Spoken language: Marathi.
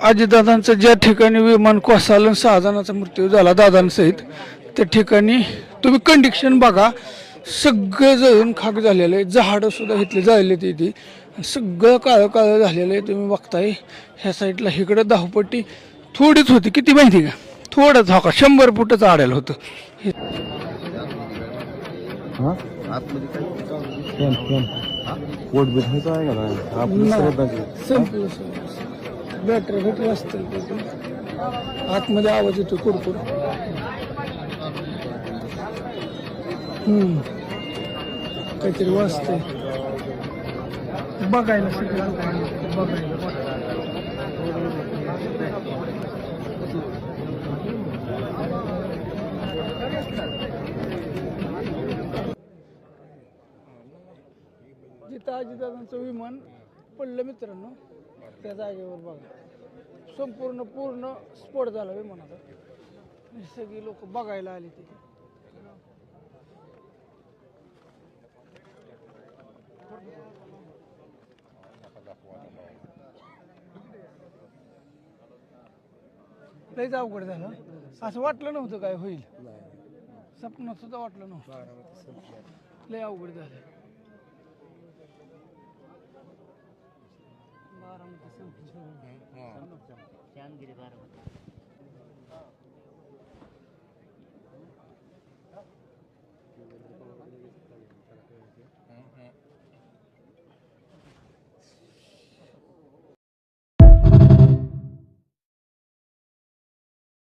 अजितदादांचं ज्या ठिकाणी विमान कोसळलं आणि 6 जणांचा मृत्यू झाला दादांसहित, त्या ठिकाणी तुम्ही कंडिशन बघा, सगळं जळून खाक झालेलं आहे. झाडं सुद्धा इथली जाळली ती सगळं काळं काळं झालेलं आहे. तुम्ही बघताय ह्या साईडला इकडं धावपट्टी थोडीच होती, किती माहिती का, थोडंच हो का 100 फुटच आडेल होतं. बॅटरी भेटली असतील आतमध्ये आवाज येतो कुरकुर. काहीतरी वाजतंय बघायला सगळं बघायला. जिथं अजितदादांचं विमान पडलं मित्रांनो, त्या जागेवर बघा पूर्ण स्फोट झाला विमानाचा. सगळी लोक बघायला आली तिथे. लयच अवघड झालं, असं वाटलं नव्हतं काय होईल, स्वप्नात सुद्धा वाटलं नव्हतं. लय अवघड झालं.